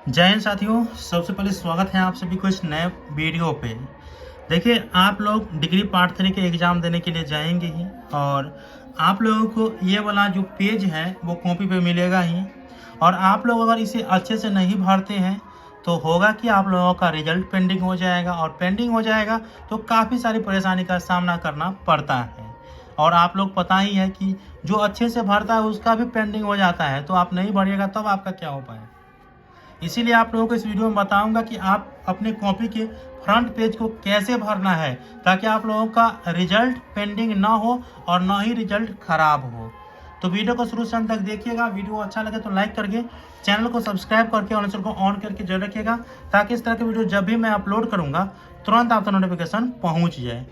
जय हिंद साथियों। सबसे पहले स्वागत है आप सभी को इस नए वीडियो पे। देखिए, आप लोग डिग्री पार्ट 3 के एग्ज़ाम देने के लिए जाएंगे ही, और आप लोगों को ये वाला जो पेज है वो कॉपी पे मिलेगा ही। और आप लोग अगर इसे अच्छे से नहीं भरते हैं तो होगा कि आप लोगों का रिजल्ट पेंडिंग हो जाएगा, और पेंडिंग हो जाएगा तो काफ़ी सारी परेशानी का सामना करना पड़ता है। और आप लोग पता ही है कि जो अच्छे से भरता है उसका भी पेंडिंग हो जाता है, तो आप नहीं भरिएगा तब आपका क्या हो पाएगा। इसीलिए आप लोगों को इस वीडियो में बताऊंगा कि आप अपने कॉपी के फ्रंट पेज को कैसे भरना है, ताकि आप लोगों का रिजल्ट पेंडिंग ना हो और ना ही रिजल्ट खराब हो। तो वीडियो को शुरू से अंत तक देखिएगा। वीडियो अच्छा लगे तो लाइक करके चैनल को सब्सक्राइब करके और को ऑन करके जरूर रखिएगा, ताकि इस तरह के वीडियो जब भी मैं अपलोड करूँगा तुरंत आपका नोटिफिकेशन पहुँच जाए।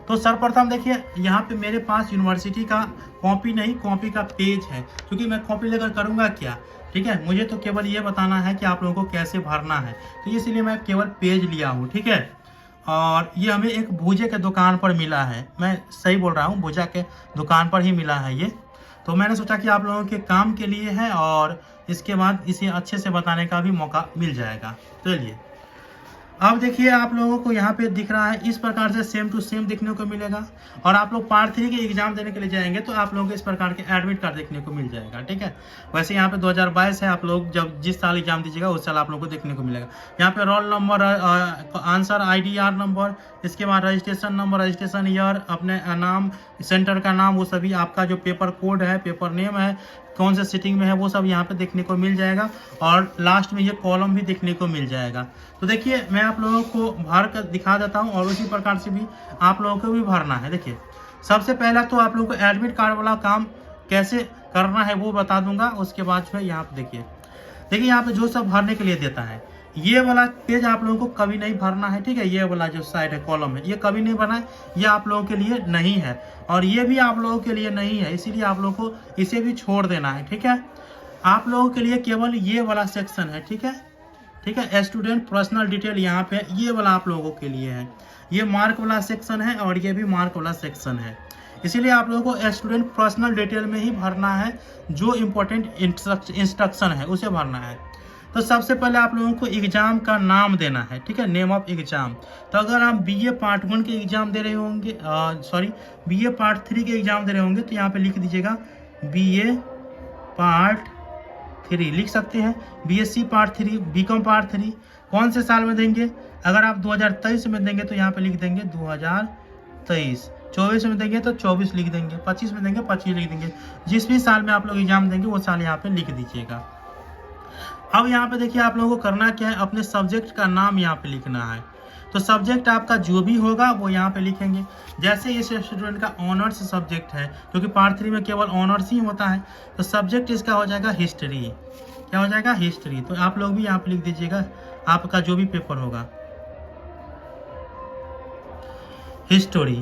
तो सर्वप्रथम देखिए, यहाँ पे मेरे पास यूनिवर्सिटी का कॉपी नहीं, कॉपी का पेज है, क्योंकि मैं कॉपी लेकर करूँगा क्या। ठीक है, मुझे तो केवल ये बताना है कि आप लोगों को कैसे भरना है, तो इसलिए मैं केवल पेज लिया हूँ। ठीक है, और ये हमें एक भूजे के दुकान पर मिला है। मैं सही बोल रहा हूँ, भूजा के दुकान पर ही मिला है ये। तो मैंने सोचा कि आप लोगों के काम के लिए है, और इसके बाद इसे अच्छे से बताने का भी मौका मिल जाएगा। चलिए, अब देखिए, आप लोगों को यहाँ पे दिख रहा है इस प्रकार से सेम टू सेम देखने को मिलेगा। और आप लोग पार्ट 3 के एग्जाम देने के लिए जाएंगे तो आप लोगों को इस प्रकार के एडमिट कार्ड देखने को मिल जाएगा। ठीक है, वैसे यहाँ पे 2022 है, आप लोग जब जिस साल एग्जाम दीजिएगा उस साल आप लोगों को देखने को मिलेगा। यहाँ पे roll number, answer, IDR number, इसके बाद रजिस्ट्रेशन नंबर, रजिस्ट्रेशन ईयर, अपने नाम, सेंटर का नाम, वो सभी आपका जो पेपर कोड है, पेपर नेम है, कौन से सिटिंग में है, वो सब यहाँ पे देखने को मिल जाएगा। और लास्ट में ये कॉलम भी देखने को मिल जाएगा। तो देखिए, मैं आप लोगों को भर कर दिखा देता हूँ, और उसी प्रकार से भी आप लोगों को भी भरना है। देखिए, सबसे पहला तो आप लोगों को एडमिट कार्ड वाला काम कैसे करना है वो बता दूंगा। उसके बाद जो है यहाँ पे देखिए यहाँ पे जो सब भरने के लिए देता है, ये वाला पेज आप लोगों को कभी नहीं भरना है। ठीक है, ये वाला जो साइड है, कॉलम है, ये कभी नहीं भरना है, ये आप लोगों के लिए नहीं है, और ये भी आप लोगों के लिए नहीं है, इसीलिए आप लोगों को इसे भी छोड़ देना है। ठीक है, आप लोगों के लिए केवल ये वाला सेक्शन है। ठीक है, ठीक है, स्टूडेंट पर्सनल डिटेल यहाँ पे ये वाला आप लोगों के लिए है। ये मार्क वाला सेक्शन है, और ये भी मार्क वाला सेक्शन है। इसीलिए आप लोगों को स्टूडेंट पर्सनल डिटेल में ही भरना है, जो इम्पोर्टेंट इंस्ट्रक्शन है उसे भरना है। तो सबसे पहले आप लोगों को एग्जाम का नाम देना है। ठीक है, नेम ऑफ एग्जाम। तो अगर आप BA पार्ट 1 के एग्जाम दे रहे होंगे, BA पार्ट 3 के एग्जाम दे रहे होंगे, तो यहाँ पे लिख दीजिएगा BA पार्ट 3 लिख सकते हैं। BSc पार्ट 3, BCom पार्ट 3 कौन से साल में देंगे। अगर आप 2023 में देंगे तो यहाँ पे लिख देंगे 2023, 24 में देंगे तो 24 लिख देंगे, 25 में देंगे 25 लिख देंगे। जिस भी साल में आप लोग एग्जाम देंगे वो साल यहाँ पे लिख दीजिएगा। अब यहाँ पे देखिए, आप लोगों को करना क्या है, अपने सब्जेक्ट का नाम यहाँ पे लिखना है। तो सब्जेक्ट आपका जो भी होगा वो यहाँ पे लिखेंगे। जैसे इस स्टूडेंट का ऑनर्स सब्जेक्ट है, क्योंकि पार्ट 3 में केवल ऑनर्स ही होता है, तो सब्जेक्ट इसका हो जाएगा हिस्ट्री। क्या हो जाएगा? हिस्ट्री। तो आप लोग भी यहाँ पे लिख दीजिएगा आपका जो भी पेपर होगा, हिस्ट्री।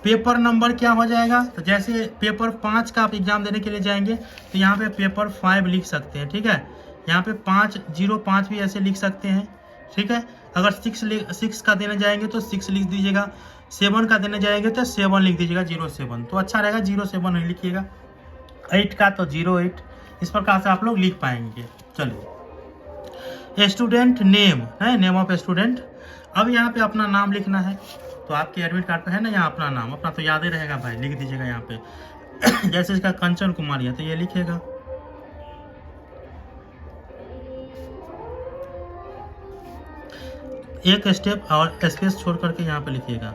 पेपर नंबर क्या हो जाएगा, तो जैसे पेपर 5 का आप एग्जाम देने के लिए जाएंगे तो यहाँ पे पेपर 5 लिख सकते हैं। ठीक है, यहाँ पे 505 भी ऐसे लिख सकते हैं। ठीक है, अगर 6 का देने जाएंगे तो 6 लिख दीजिएगा, 7 का देने जाएंगे तो 7 लिख दीजिएगा, 07। तो अच्छा रहेगा, 07 नहीं लिखिएगा। 8 का तो 08। इस प्रकार से आप लोग लिख पाएंगे। चलिए, स्टूडेंट नेम है, नेम ऑफ स्टूडेंट। अब यहाँ पे अपना नाम लिखना है। तो आपके एडमिट कार्ड पे है ना यहाँ अपना नाम, अपना तो याद ही रहेगा भाई, लिख दीजिएगा यहाँ पे। जैसे इसका कंचन कुमारी है तो ये लिखेगा। एक स्टेप और स्पेस छोड़ करके यहाँ पे लिखिएगा।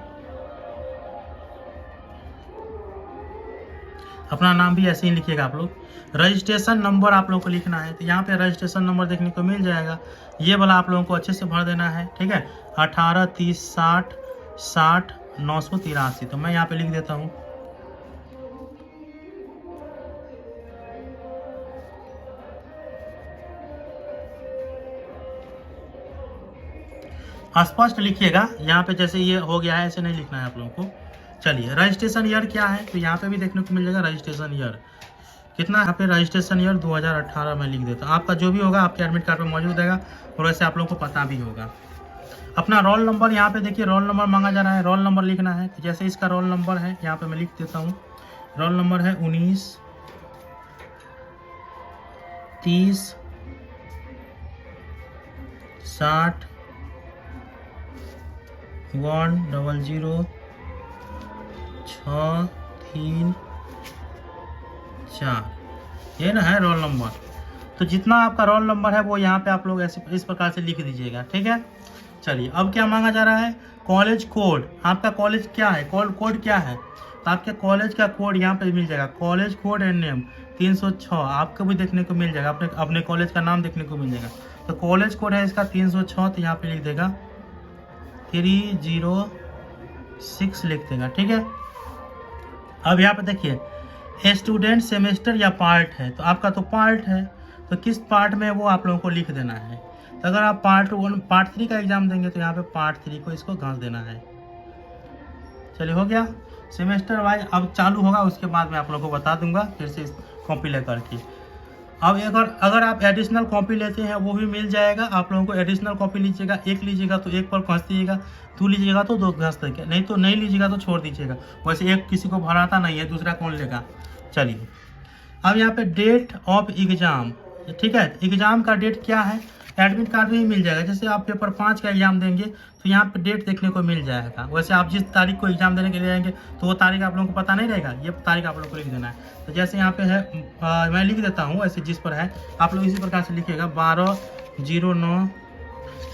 अपना नाम भी ऐसे ही लिखिएगा आप लोग। रजिस्ट्रेशन नंबर आप लोगों को लिखना है, तो यहाँ पे रजिस्ट्रेशन नंबर देखने को मिल जाएगा। ये वाला आप लोगों को अच्छे से भर देना है। ठीक है, 18 30 60 60 983। तो मैं यहाँ पे लिख देता हूँ। स्पष्ट लिखिएगा, यहाँ पे जैसे ये हो गया है ऐसे नहीं लिखना है आप लोगों को। चलिए, रजिस्ट्रेशन ईयर क्या है, तो यहाँ पे भी देखने को मिल जाएगा रजिस्ट्रेशन ईयर कितना। यहाँ पे रजिस्ट्रेशन ईयर 2018 में लिख देता हूँ। आपका जो भी होगा आपके एडमिट कार्ड पे मौजूद रहेगा, और वैसे आप लोगों को पता भी होगा। अपना रोल नंबर यहाँ पे देखिए, रोल नंबर मांगा जा रहा है, रोल नंबर लिखना है। तो जैसे इसका रोल नंबर है यहाँ पे मैं लिख देता हूँ। रोल नंबर है 19 30 60 100 6 3 4, ये ना है रोल नंबर। तो जितना आपका रोल नंबर है वो यहाँ पे आप लोग ऐसे इस प्रकार से लिख दीजिएगा, ठीक है। चलिए अब क्या मांगा जा रहा है, कॉलेज कोड। आपका कॉलेज क्या है, कोड क्या है, तो आपके कॉलेज का कोड यहाँ पे मिल जाएगा, कॉलेज कोड एंड नेम 306 आपको भी देखने को मिल जाएगा, अपने कॉलेज का नाम देखने को मिल जाएगा। तो कॉलेज कोड है इसका 306, तो यहाँ पे लिख देगा 306 लिख देगा, ठीक है। अब यहाँ पे देखिए स्टूडेंट सेमेस्टर या पार्ट है, तो आपका तो पार्ट है, तो किस पार्ट में वो आप लोगों को लिख देना है। तो अगर आप पार्ट 3 का एग्जाम देंगे तो यहाँ पे पार्ट 3 को इसको घास देना है। चलिए हो गया सेमेस्टर वाइज। अब चालू होगा उसके बाद मैं आप लोगों को बता दूंगा फिर से कॉपी लेकर के। अब अगर आप एडिशनल कॉपी लेते हैं वो भी मिल जाएगा आप लोगों को। एडिशनल कॉपी लीजिएगा, एक लीजिएगा तो एक पर घस दीजिएगा, 2 लीजिएगा तो 2 घस देगा, नहीं तो नहीं लीजिएगा तो छोड़ दीजिएगा। वैसे एक किसी को भराता नहीं है, दूसरा कौन लेगा। चलिए अब यहाँ पे डेट ऑफ एग्जाम, ठीक है। एग्जाम का डेट क्या है, एडमिट कार्ड में ही मिल जाएगा। जैसे आप पेपर 5 का एग्जाम देंगे तो यहाँ पे डेट देखने को मिल जाएगा। वैसे आप जिस तारीख को एग्जाम देने के लिए आएंगे तो वो तारीख आप लोगों को पता नहीं रहेगा, ये तारीख आप लोगों को लिख देना है। तो जैसे यहाँ पे है मैं लिख देता हूँ, ऐसे जिस पर है आप लोग इसी प्रकार से लिखिएगा 12/09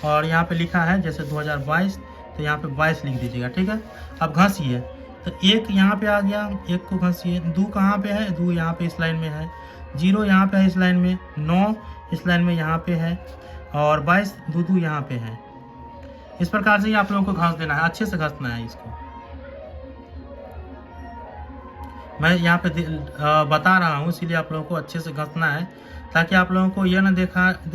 और यहाँ पे लिखा है जैसे 2022, तो यहाँ पे 22 लिख दीजिएगा, ठीक है। अब घसीए, तो 1 यहाँ पे आ गया, 1 को घसीए। 2 कहाँ पे है, 2 यहाँ पे इस लाइन में है, 0 यहाँ पे है इस लाइन में, 9 इस लाइन में यहाँ पे है और 22 2 यहाँ पे है। इस प्रकार से ही आप लोगों को घास देना है, अच्छे से घसना है इसको। मैं यहाँ पे बता रहा हूँ इसीलिए आप लोगों को अच्छे से घसना है, ताकि आप लोगों को यह ना दे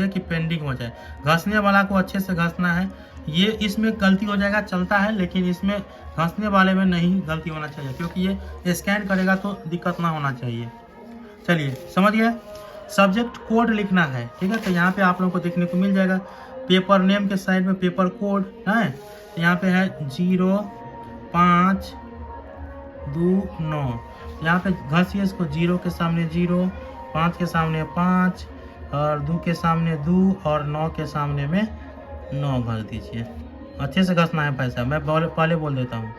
कि पेंडिंग हो जाए। घसने वाला को अच्छे से घसना है। ये इसमें गलती हो जाएगा चलता है, लेकिन इसमें घसने वाले में नहीं गलती होना चाहिए, क्योंकि ये स्कैन करेगा तो दिक्कत ना होना चाहिए। चलिए समझ गए। सब्जेक्ट कोड लिखना है, ठीक है। तो यहाँ पे आप लोगों को देखने को मिल जाएगा पेपर नेम के साइड में पेपर कोड है, तो यहाँ पे है 0529। यहाँ पे घसिए इसको, 0 के सामने 0, 5 के सामने 5 और 2 के सामने 2 और 9 के सामने में 9 घस दीजिए। अच्छे से घसना है पैसा, मैं पहले बोल देता हूँ।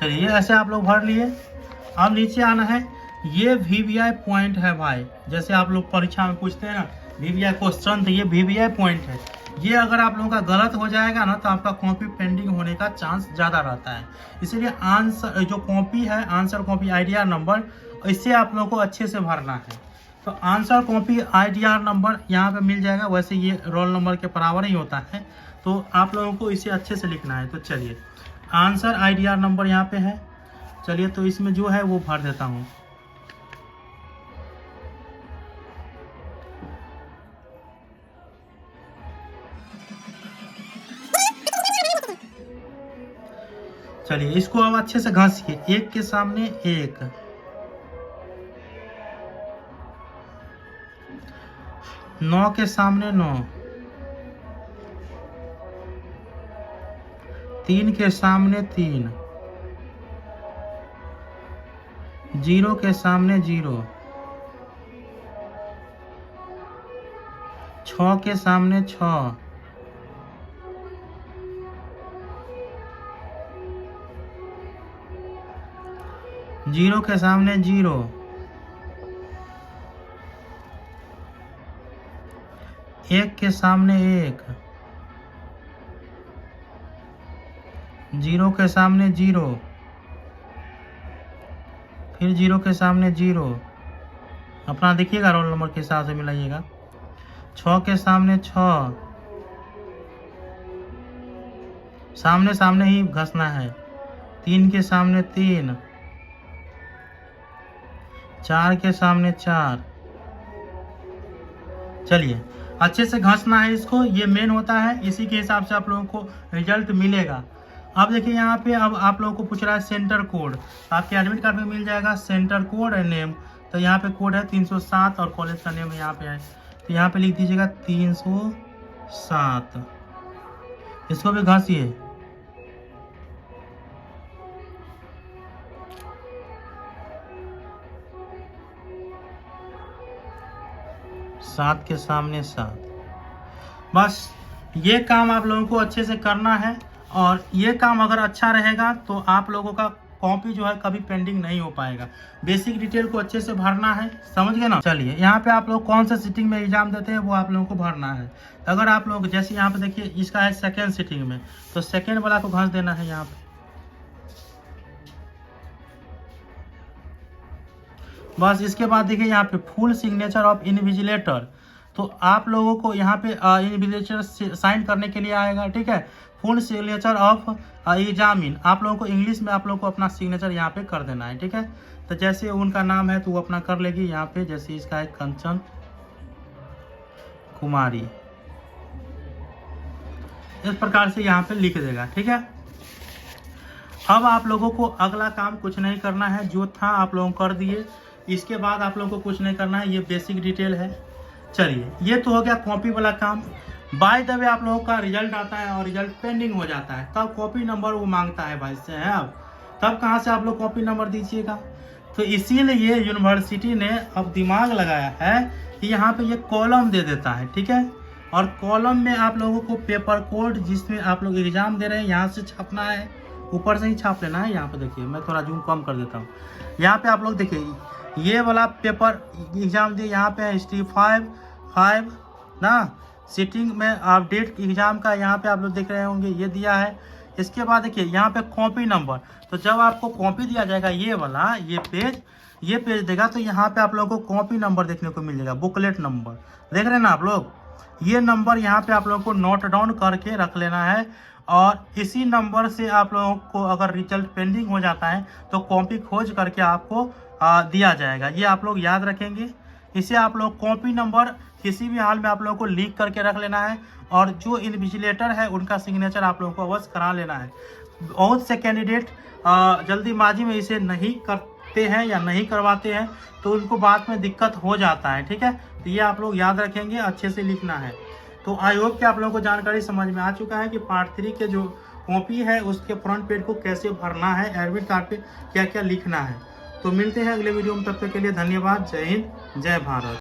चलिए ये ऐसे आप लोग भर लिए। अब नीचे आना है, ये VVI पॉइंट है भाई। जैसे आप लोग परीक्षा में पूछते हैं ना VVI क्वेश्चन, तो ये VVI पॉइंट है। ये अगर आप लोगों का गलत हो जाएगा ना तो आपका कॉपी पेंडिंग होने का चांस ज़्यादा रहता है। इसीलिए आंसर जो कॉपी है, आंसर कॉपी IDR नंबर, इससे आप लोगों को अच्छे से भरना है। तो आंसर कॉपी IDR नंबर यहाँ पे मिल जाएगा। वैसे ये रोल नंबर के बराबर ही होता है, तो आप लोगों को इसे अच्छे से लिखना है। तो चलिए आंसर IDR नंबर यहाँ पे है। चलिए तो इसमें जो है वो भर देता हूँ। चलिए इसको अब अच्छे से घासिए, 1 के सामने 1, 9 के सामने 9, 3 के सामने 3, 0 के सामने 0, 6 के सामने 6, 0 के सामने 0, 1 के सामने 1, 0 के सामने 0, फिर 0 के सामने 0। अपना देखिएगा रोल नंबर के हिसाब से मिलाइएगा। 6 के सामने 6, सामने सामने ही घसना है। 3 के सामने 3, 4 के सामने 4। चलिए अच्छे से घसना है इसको, ये मेन होता है, इसी के हिसाब से आप लोगों को रिजल्ट मिलेगा। अब देखिए यहाँ पे अब आप लोगों को पूछ रहा है सेंटर कोड, तो आपके एडमिट कार्ड में मिल जाएगा सेंटर कोड एंड नेम। तो यहाँ पे कोड है 307 और कॉलेज का नेम यहाँ पे है, तो यहाँ पे लिख दीजिएगा 307। इसको भी घसिए। सात के सामने 7। बस ये काम आप लोगों को अच्छे से करना है, और ये काम अगर अच्छा रहेगा तो आप लोगों का कॉपी जो है कभी पेंडिंग नहीं हो पाएगा। बेसिक डिटेल को अच्छे से भरना है, समझ गए ना। चलिए यहाँ पे आप लोग कौन सा सिटिंग में एग्जाम देते हैं वो आप लोगों को भरना है। अगर आप लोग जैसे यहाँ पे देखिए इसका है सेकेंड सिटिंग में, तो सेकेंड वाला को घस देना है यहाँ पे। बस इसके बाद देखिए यहाँ पे फुल सिग्नेचर ऑफ इन्विजिलेटर, तो आप लोगों को यहाँ पे इन्विजिलेटर साइन करने के लिए आएगा, ठीक है। फुल सिग्नेचर ऑफ एग्जामिन, आप लोगों को इंग्लिश में आप लोगों को अपना सिग्नेचर यहाँ पे कर देना है, ठीक है। तो जैसे उनका नाम है तो वो अपना कर लेगी यहाँ पे, जैसे इसका है कंचन कुमारी, इस प्रकार से यहाँ पे लिख देगा, ठीक है। अब आप लोगों को अगला काम कुछ नहीं करना है, जो था आप लोगों कर दिए। इसके बाद आप लोगों को कुछ नहीं करना है, ये बेसिक डिटेल है। चलिए ये तो हो गया कॉपी वाला काम। बाय द वे आप लोगों का रिजल्ट आता है और रिजल्ट पेंडिंग हो जाता है, तब कॉपी नंबर वो मांगता है भाई से है। अब तब कहाँ से आप लोग कॉपी नंबर दीजिएगा। तो इसीलिए यूनिवर्सिटी ने अब दिमाग लगाया है कि यहाँ पे ये कॉलम दे देता है, ठीक है। और कॉलम में आप लोगों को पेपर कोड जिसमें आप लोग एग्जाम दे रहे हैं यहाँ से छापना है, ऊपर से ही छाप लेना है। यहाँ पे देखिए मैं थोड़ा जूम कम कर देता हूँ। यहाँ पे आप लोग देखिए ये वाला पेपर एग्जाम दिए, यहाँ पे हिस्ट्री 5 ना, सिटिंग में अपडेट एग्जाम का यहाँ पे आप लोग देख रहे होंगे ये दिया है। इसके बाद देखिए यहाँ पे कॉपी नंबर, तो जब आपको कॉपी दिया जाएगा ये वाला ये पेज देगा, तो यहाँ पे आप लोगों को कॉपी नंबर देखने को मिल जाएगा, बुकलेट नंबर देख रहे हैं ना आप लोग। ये नंबर यहाँ पे आप लोगों को नोट डाउन करके रख लेना है, और इसी नंबर से आप लोगों को अगर रिजल्ट पेंडिंग हो जाता है तो कॉपी खोज करके आपको दिया जाएगा। ये आप लोग याद रखेंगे। इसे आप लोग कॉपी नंबर किसी भी हाल में आप लोगों को लीक करके रख लेना है, और जो इन्विजिलेटर है उनका सिग्नेचर आप लोगों को अवश्य करा लेना है। बहुत से कैंडिडेट जल्दीबाजी में इसे नहीं करते हैं या नहीं करवाते हैं, तो उनको बाद में दिक्कत हो जाता है, ठीक है। तो ये आप लोग याद रखेंगे, अच्छे से लिखना है। तो आई होप कि आप लोगों को जानकारी समझ में आ चुका है कि पार्ट 3 के जो कॉपी है उसके फ्रंट पेज को कैसे भरना है, एडमिट कार्ड पे क्या क्या लिखना है। तो मिलते हैं अगले वीडियो में, तब तक के लिए धन्यवाद। जय हिंद, जय भारत।